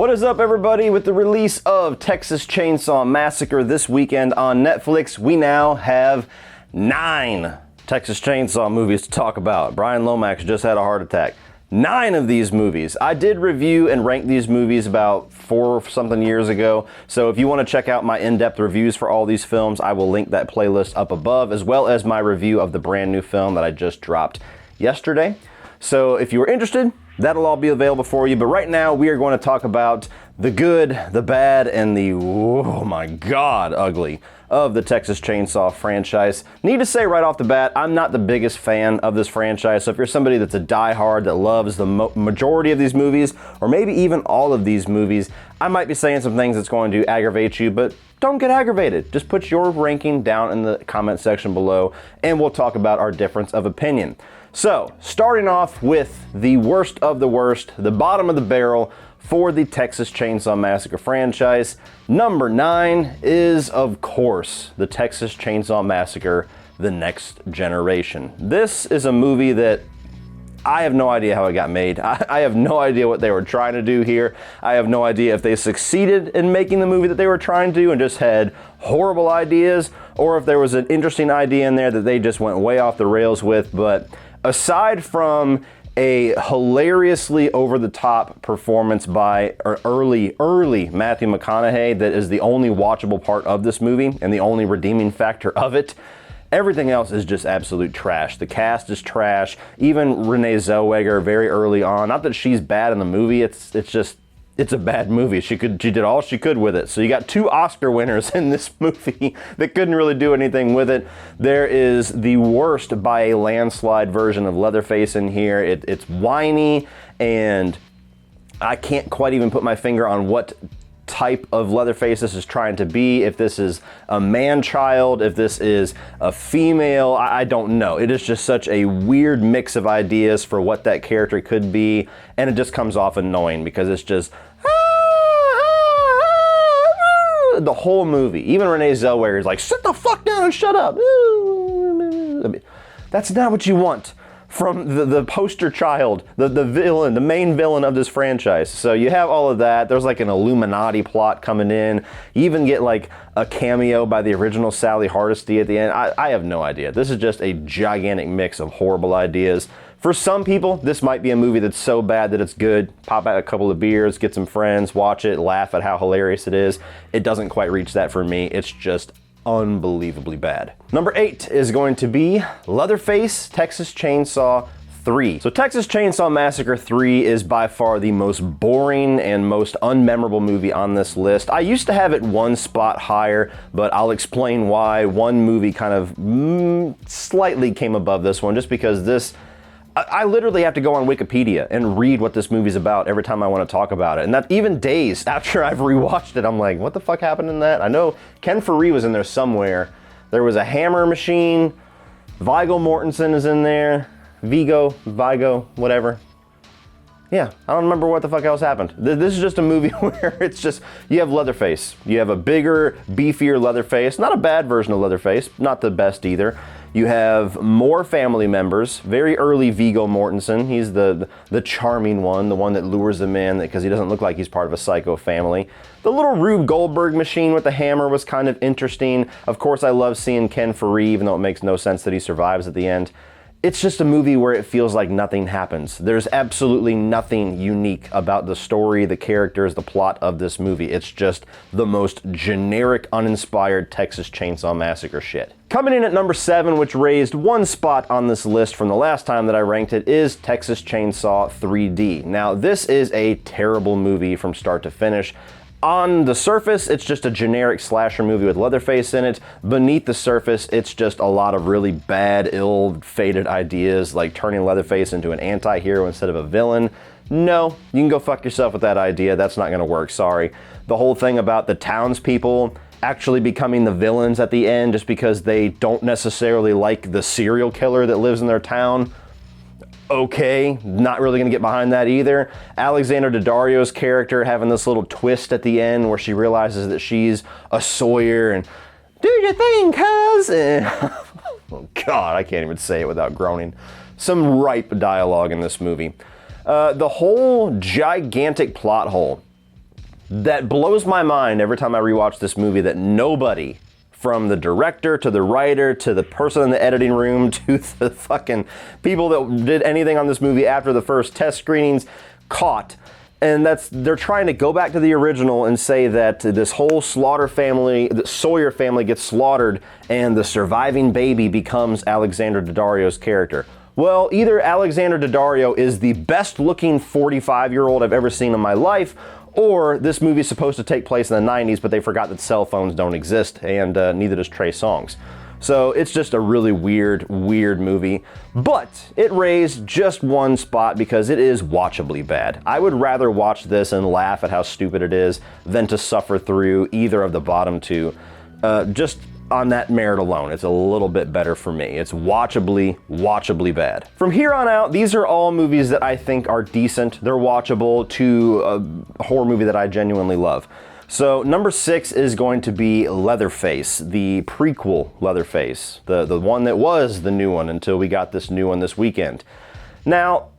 What is up, everybody? With the release of Texas Chainsaw Massacre this weekend on Netflix, we now have 9 Texas Chainsaw movies to talk about. Brian Lomax just had a heart attack. 9 of these movies. I did review and rank these movies about 4 something years ago, so if you want to check out my in-depth reviews for all these films, I will link that playlist up above, as well as my review of the brand new film that I just dropped yesterday. So if you are interested, that'll all be available for you, but right now we are going to talk about the good, the bad, and the, oh my god, ugly of the Texas Chainsaw franchise. Need to say right off the bat, I'm not the biggest fan of this franchise, so if you're somebody that's a diehard that loves the majority of these movies, or maybe even all of these movies, I might be saying some things that's going to aggravate you, but don't get aggravated. Just put your ranking down in the comment section below, and we'll talk about our difference of opinion. So, starting off with the worst of the worst, the bottom of the barrel for the Texas Chainsaw Massacre franchise. Number 9 is, of course, the Texas Chainsaw Massacre: The Next Generation. This is a movie that I have no idea how it got made. I have no idea what they were trying to do here. I have no idea if they succeeded in making the movie that they were trying to do and just had horrible ideas, or if there was an interesting idea in there that they just went way off the rails with. But aside from a hilariously over-the-top performance by early Matthew McConaughey that is the only watchable part of this movie and the only redeeming factor of it, everything else is just absolute trash. The cast is trash. Even Renee Zellweger very early on. Not that she's bad in the movie, it's a bad movie. She did all she could with it. So you got 2 Oscar winners in this movie that couldn't really do anything with it. There is the worst by a landslide version of Leatherface in here. It's whiny, and I can't quite even put my finger on what type of Leatherface this is trying to be. If this is a man-child, if this is a female, I don't know. It is just such a weird mix of ideas for what that character could be, and it just comes off annoying because it's just the whole movie. Even Renee Zellweger is like, sit the fuck down and shut up. That's not what you want from the poster child, the villain, the main villain of this franchise. So you have all of that. There's like an Illuminati plot coming in. You even get like a cameo by the original Sally Hardesty at the end. I have no idea. This is just a gigantic mix of horrible ideas. For some people, this might be a movie that's so bad that it's good. Pop out a couple of beers, get some friends, watch it, laugh at how hilarious it is. It doesn't quite reach that for me. It's just unbelievably bad. Number 8 is going to be Leatherface, Texas Chainsaw 3. So Texas Chainsaw Massacre 3 is by far the most boring and most unmemorable movie on this list. I used to have it 1 spot higher, but I'll explain why. One movie kind of slightly came above this one, just because I literally have to go on Wikipedia and read what this movie's about every time I want to talk about it. And that even days after I've rewatched it, I'm like, what the fuck happened in that? I know Ken Faree was in there somewhere. There was a hammer machine. Viggo Mortensen is in there. Vigo, whatever. Yeah, I don't remember what the fuck else happened. This is just a movie where it's just, you have Leatherface. You have a bigger, beefier Leatherface. Not a bad version of Leatherface, not the best either. You have more family members. Very early Viggo Mortensen. He's the charming one, the one that lures them in because he doesn't look like he's part of a psycho family. The little Rube Goldberg machine with the hammer was kind of interesting. Of course, I love seeing Ken Faree, even though it makes no sense that he survives at the end. It's just a movie where it feels like nothing happens. There's absolutely nothing unique about the story, the characters, the plot of this movie. It's just the most generic, uninspired Texas Chainsaw Massacre shit. Coming in at number 7, which raised 1 spot on this list from the last time that I ranked it, is Texas Chainsaw 3D. Now, this is a terrible movie from start to finish. On the surface, it's just a generic slasher movie with Leatherface in it. Beneath the surface, it's just a lot of really bad, ill-fated ideas, like turning Leatherface into an anti-hero instead of a villain. No, you can go fuck yourself with that idea. That's not gonna work, sorry. The whole thing about the townspeople actually becoming the villains at the end just because they don't necessarily like the serial killer that lives in their town. Okay, not really gonna get behind that either. Alexander Daddario's character having this little twist at the end where she realizes that she's a Sawyer and do your thing, cuz. Oh God, I can't even say it without groaning. Some ripe dialogue in this movie. The whole gigantic plot hole that blows my mind every time I rewatch this movie that nobody, from the director to the writer to the person in the editing room to the fucking people that did anything on this movie after the first test screenings, caught. And they're trying to go back to the original and say that this whole Sawyer family gets slaughtered and the surviving baby becomes Alexander Daddario's character. Well, either Alexander Daddario is the best looking 45-year-old I've ever seen in my life, or this movie's supposed to take place in the 90s, but they forgot that cell phones don't exist, and neither does Trey Songz. So it's just a really weird movie, but it raised just one spot because it is watchably bad. I would rather watch this and laugh at how stupid it is than to suffer through either of the bottom two. Just on that merit alone, it's a little bit better for me. It's watchably bad. From here on out, these are all movies that I think are decent. They're watchable to a horror movie that I genuinely love. So number 6 is going to be Leatherface, the prequel Leatherface, the one that was the new one until we got this new one this weekend. Now,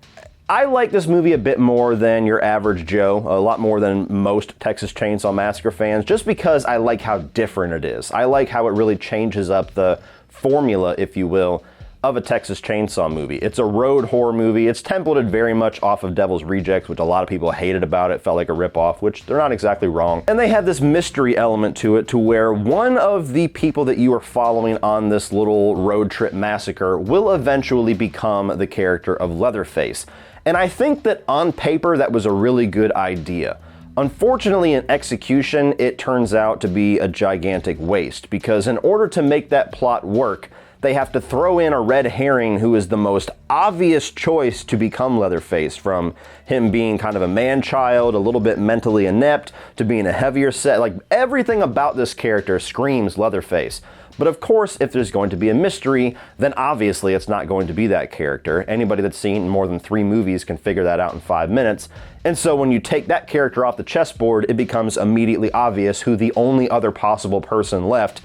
I like this movie a bit more than your average Joe, a lot more than most Texas Chainsaw Massacre fans, just because I like how different it is. I like how it really changes up the formula, if you will, of a Texas Chainsaw movie. It's a road horror movie. It's templated very much off of Devil's Rejects, which a lot of people hated about it, felt like a ripoff, which they're not exactly wrong. And they have this mystery element to it to where one of the people that you are following on this little road trip massacre will eventually become the character of Leatherface. And I think that on paper, that was a really good idea. Unfortunately, in execution, it turns out to be a gigantic waste, because in order to make that plot work, they have to throw in a red herring who is the most obvious choice to become Leatherface, from him being kind of a man-child, a little bit mentally inept, to being a heavier set. Like, everything about this character screams Leatherface. But of course, if there's going to be a mystery, then obviously it's not going to be that character. Anybody that's seen more than 3 movies can figure that out in 5 minutes. And so when you take that character off the chessboard, it becomes immediately obvious who the only other possible person left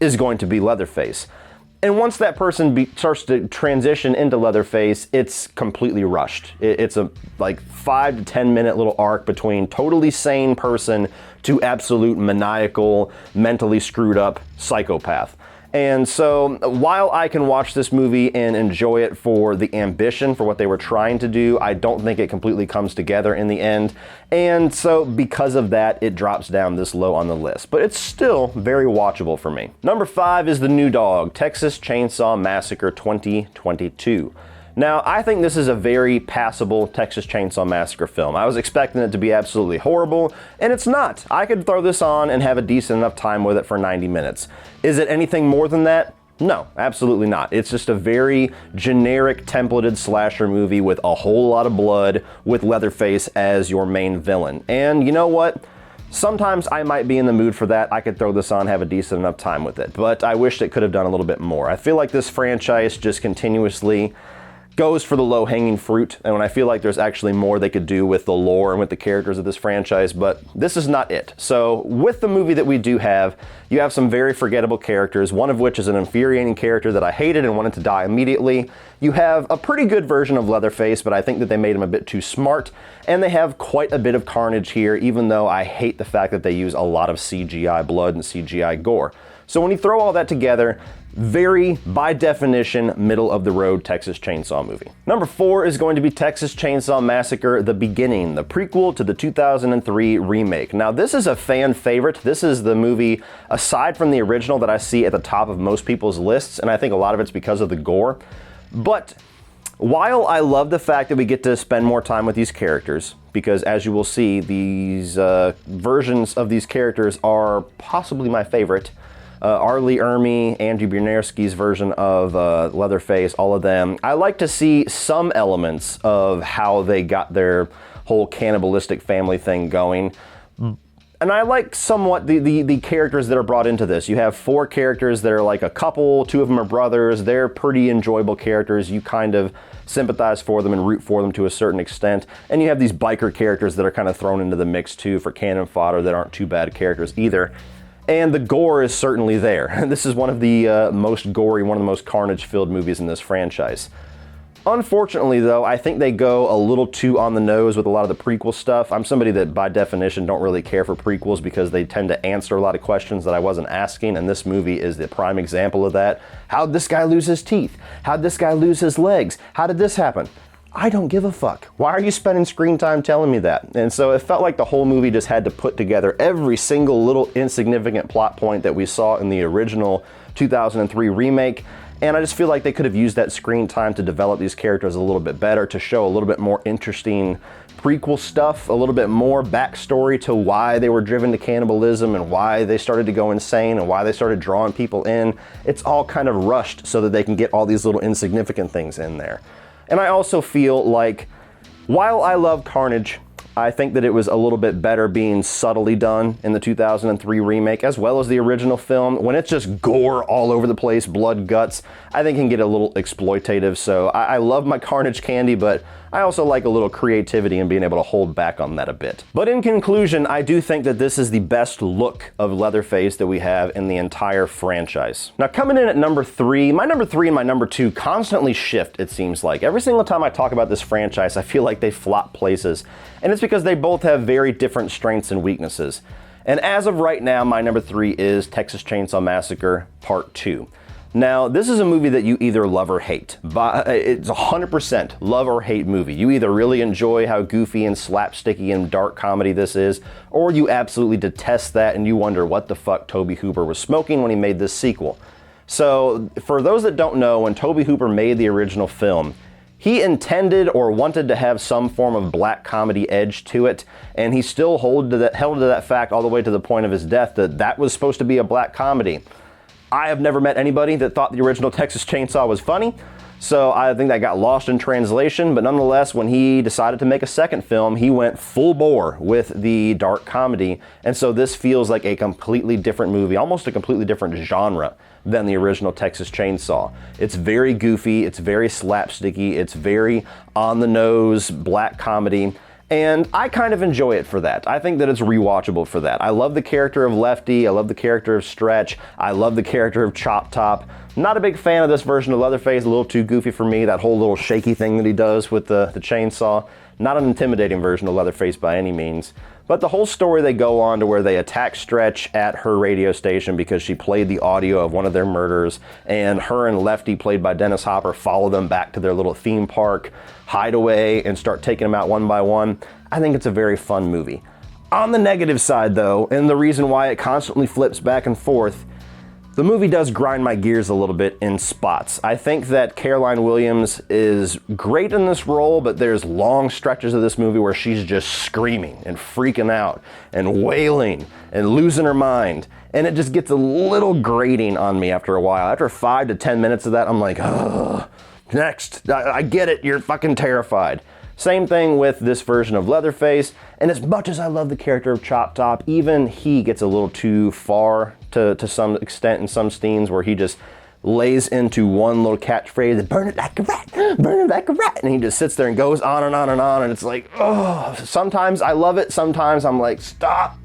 is going to be Leatherface. And once that person starts to transition into Leatherface, it's completely rushed. It's a like 5 to 10 minute little arc between totally sane person to absolute maniacal, mentally screwed up psychopath. And so while I can watch this movie and enjoy it for the ambition, for what they were trying to do, I don't think it completely comes together in the end. And so because of that, it drops down this low on the list. But it's still very watchable for me. Number 5 is the new dog, Texas Chainsaw Massacre 2022. Now, I think this is a very passable Texas Chainsaw Massacre film. I was expecting it to be absolutely horrible, and it's not. I could throw this on and have a decent enough time with it for 90 minutes. Is it anything more than that? No, absolutely not. It's just a very generic templated slasher movie with a whole lot of blood, with Leatherface as your main villain. And you know what? Sometimes I might be in the mood for that. I could throw this on, have a decent enough time with it, but I wish it could have done a little bit more. I feel like this franchise just continuously goes for the low-hanging fruit, and when I feel like there's actually more they could do with the lore and with the characters of this franchise, but this is not it. So with the movie that we do have, you have some very forgettable characters, one of which is an infuriating character that I hated and wanted to die immediately. You have a pretty good version of Leatherface, but I think that they made him a bit too smart, and they have quite a bit of carnage here, even though I hate the fact that they use a lot of CGI blood and CGI gore. So when you throw all that together, very, by definition, middle-of-the-road Texas Chainsaw movie. Number 4 is going to be Texas Chainsaw Massacre: The Beginning, the prequel to the 2003 remake. Now, this is a fan favorite. This is the movie, aside from the original, that I see at the top of most people's lists, and I think a lot of it's because of the gore. But while I love the fact that we get to spend more time with these characters, because as you will see, these versions of these characters are possibly my favorite. Arlie Ermy, Angie Biernerski's version of Leatherface, all of them. I like to see some elements of how they got their whole cannibalistic family thing going. And I like somewhat the characters that are brought into this. You have 4 characters that are like a couple, 2 of them are brothers. They're pretty enjoyable characters. You kind of sympathize for them and root for them to a certain extent. And you have these biker characters that are kind of thrown into the mix too for cannon fodder that aren't too bad characters either. And the gore is certainly there. This is one of the most gory, one of the most carnage-filled movies in this franchise. Unfortunately, though, I think they go a little too on the nose with a lot of the prequel stuff. I'm somebody that, by definition, don't really care for prequels because they tend to answer a lot of questions that I wasn't asking, and this movie is the prime example of that. How'd this guy lose his teeth? How'd this guy lose his legs? How did this happen? I don't give a fuck. Why are you spending screen time telling me that? And so it felt like the whole movie just had to put together every single little insignificant plot point that we saw in the original 2003 remake. And I just feel like they could have used that screen time to develop these characters a little bit better, to show a little bit more interesting prequel stuff, a little bit more backstory to why they were driven to cannibalism and why they started to go insane and why they started drawing people in. It's all kind of rushed so that they can get all these little insignificant things in there. And I also feel like, while I love Carnage, I think that it was a little bit better being subtly done in the 2003 remake, as well as the original film. When it's just gore all over the place, blood, guts, I think it can get a little exploitative. So I love my Carnage candy, but I also like a little creativity and being able to hold back on that a bit. But in conclusion, I do think that this is the best look of Leatherface that we have in the entire franchise. Now, coming in at number 3, my number 3 and my number 2 constantly shift, it seems like. Every single time I talk about this franchise, I feel like they flop places. And it's because they both have very different strengths and weaknesses. And as of right now, my number 3 is Texas Chainsaw Massacre Part 2. Now, this is a movie that you either love or hate. It's 100% love or hate movie. You either really enjoy how goofy and slapsticky and dark comedy this is, or you absolutely detest that and you wonder what the fuck Tobe Hooper was smoking when he made this sequel. So, for those that don't know, when Tobe Hooper made the original film, he intended or wanted to have some form of black comedy edge to it, and he still held to that fact all the way to the point of his death, that that was supposed to be a black comedy. I have never met anybody that thought the original Texas Chainsaw was funny, so I think that got lost in translation, but nonetheless, when he decided to make a second film, he went full bore with the dark comedy, and so this feels like a completely different movie, almost a completely different genre than the original Texas Chainsaw. It's very goofy, it's very slapsticky, it's very on-the-nose black comedy, and I kind of enjoy it for that. I think that it's rewatchable for that. I love the character of Lefty, I love the character of Stretch, I love the character of Chop Top. Not a big fan of this version of Leatherface, a little too goofy for me, that whole little shaky thing that he does with the chainsaw. Not an intimidating version of Leatherface by any means. But the whole story they go on to where they attack Stretch at her radio station because she played the audio of one of their murders, and her and Lefty, played by Dennis Hopper, follow them back to their little theme park hideaway and start taking them out one by one. I think it's a very fun movie. On the negative side though, and the reason why it constantly flips back and forth, the movie does grind my gears a little bit in spots. I think that Caroline Williams is great in this role, but there's long stretches of this movie where she's just screaming and freaking out and wailing and losing her mind. And it just gets a little grating on me after a while. After 5 to 10 minutes of that, I'm like, ugh, next. I get it, you're fucking terrified. Same thing with this version of Leatherface, and as much as I love the character of Chop Top, even he gets a little too far to some extent in some scenes where he just lays into one little catchphrase, burn it like a rat, burn it like a rat, and he just sits there and goes on and on and on, and it's like, oh, sometimes I love it, sometimes I'm like, stop,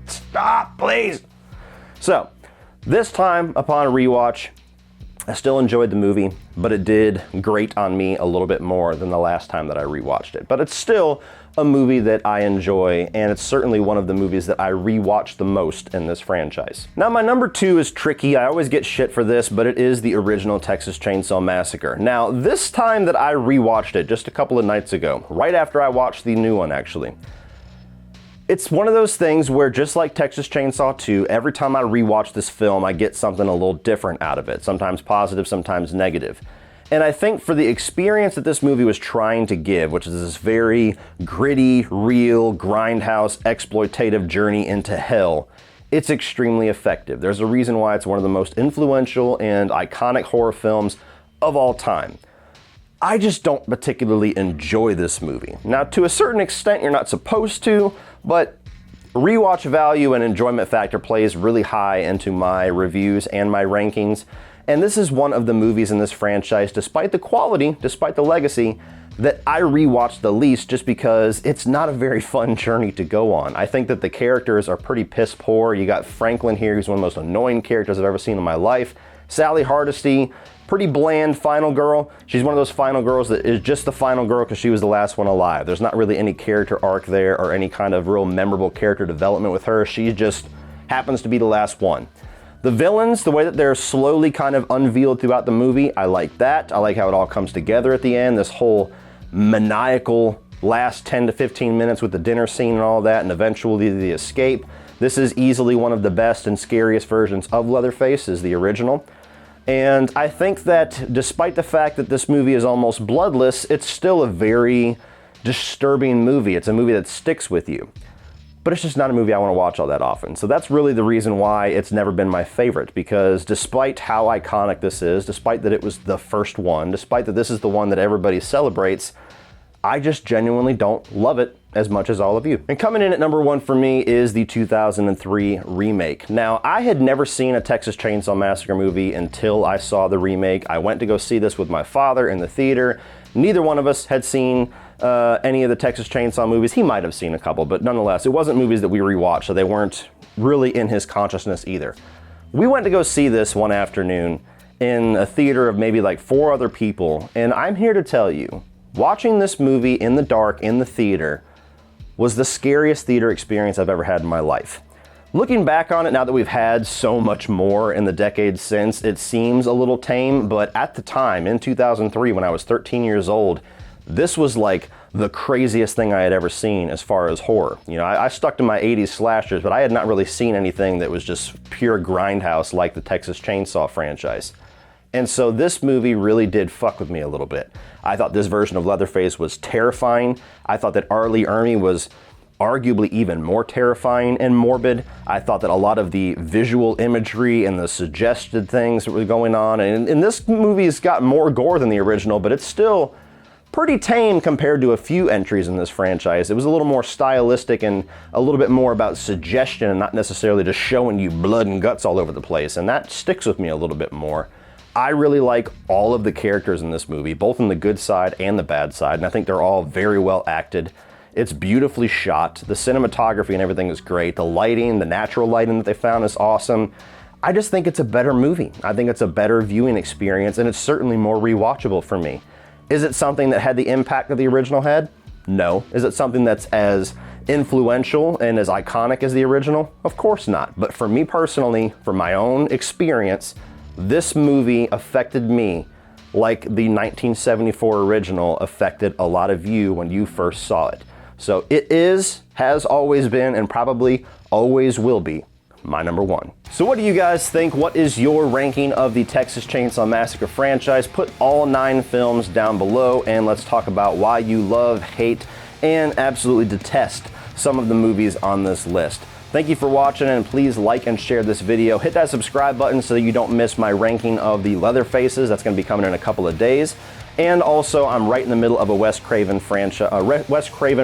please. So, this time upon a rewatch, I still enjoyed the movie, but it did grate on me a little bit more than the last time that I rewatched it. But it's still a movie that I enjoy, and it's certainly one of the movies that I rewatch the most in this franchise. Now, my number 2 is tricky. I always get shit for this, but it is the original Texas Chainsaw Massacre. Now, this time that I rewatched it, just a couple of nights ago, right after I watched the new one actually, it's one of those things where, just like Texas Chainsaw 2, every time I rewatch this film, I get something a little different out of it. Sometimes positive, sometimes negative. And I think for the experience that this movie was trying to give, which is this very gritty, real, grindhouse, exploitative journey into hell, it's extremely effective. There's a reason why it's one of the most influential and iconic horror films of all time. I just don't particularly enjoy this movie. Now, to a certain extent, you're not supposed to, but rewatch value and enjoyment factor plays really high into my reviews and my rankings. And this is one of the movies in this franchise, despite the quality, despite the legacy, that I rewatched the least, just because it's not a very fun journey to go on. I think that the characters are pretty piss poor. You got Franklin here, who's one of the most annoying characters I've ever seen in my life. Sally Hardesty, pretty bland final girl. She's one of those final girls that is just the final girl because she was the last one alive. There's not really any character arc there or any kind of real memorable character development with her. She just happens to be the last one. The villains, the way that they're slowly kind of unveiled throughout the movie, I like that. I like how it all comes together at the end. This whole maniacal last 10 to 15 minutes with the dinner scene and all that, and eventually the escape. This is easily one of the best and scariest versions of Leatherface, is the original. And I think that despite the fact that this movie is almost bloodless, it's still a very disturbing movie. It's a movie that sticks with you. But it's just not a movie I want to watch all that often. So that's really the reason why it's never been my favorite, because despite how iconic this is, despite that it was the first one, despite that this is the one that everybody celebrates, I just genuinely don't love it as much as all of you. And coming in at number 1 for me is the 2003 remake. Now, I had never seen a Texas Chainsaw Massacre movie until I saw the remake. I went to go see this with my father in the theater. Neither one of us had seen any of the Texas Chainsaw movies. He might have seen a couple, but nonetheless, it wasn't movies that we rewatched, so they weren't really in his consciousness either. We went to go see this one afternoon in a theater of maybe like 4 other people, and I'm here to tell you, watching this movie in the dark in the theater was the scariest theater experience I've ever had in my life. Looking back on it, now that we've had so much more in the decades since, it seems a little tame, but at the time, in 2003, when I was 13 years old, this was like the craziest thing I had ever seen as far as horror. You know, I stuck to my 80s slashers, but I had not really seen anything that was just pure grindhouse like the Texas Chainsaw franchise. And so this movie really did fuck with me a little bit. I thought this version of Leatherface was terrifying. I thought that R. Lee Ermey was arguably even more terrifying and morbid. I thought that a lot of the visual imagery and the suggested things that were going on, and this movie's got more gore than the original, but it's still pretty tame compared to a few entries in this franchise. It was a little more stylistic and a little bit more about suggestion and not necessarily just showing you blood and guts all over the place, and that sticks with me a little bit more. I really like all of the characters in this movie, both in the good side and the bad side, and I think they're all very well acted. It's beautifully shot. The cinematography and everything is great. The lighting, the natural lighting that they found is awesome. I just think it's a better movie. I think it's a better viewing experience, and it's certainly more rewatchable for me. Is it something that had the impact that the original had? No. Is it something that's as influential and as iconic as the original? Of course not. But for me personally, for my own experience, this movie affected me like the 1974 original affected a lot of you when you first saw it. So it is, has always been, and probably always will be my number 1. So what do you guys think? What is your ranking of the Texas Chainsaw Massacre franchise? Put all 9 films down below, and let's talk about why you love, hate, and absolutely detest some of the movies on this list. Thank you for watching, and please like and share this video. Hit that subscribe button so you don't miss my ranking of the Leatherfaces. That's going to be coming in a couple of days. And also, I'm right in the middle of a Wes Craven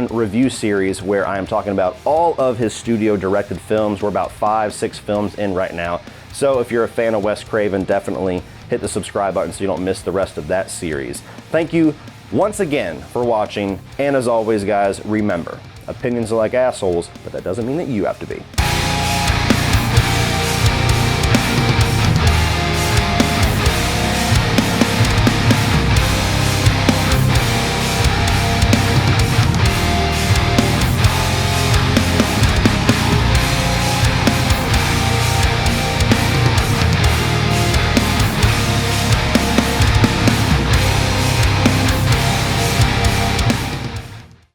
review series where I am talking about all of his studio-directed films. We're about 5-6 films in right now. So if you're a fan of Wes Craven, definitely hit the subscribe button so you don't miss the rest of that series. Thank you once again for watching, and as always, guys, remember, opinions are like assholes, but that doesn't mean that you have to be.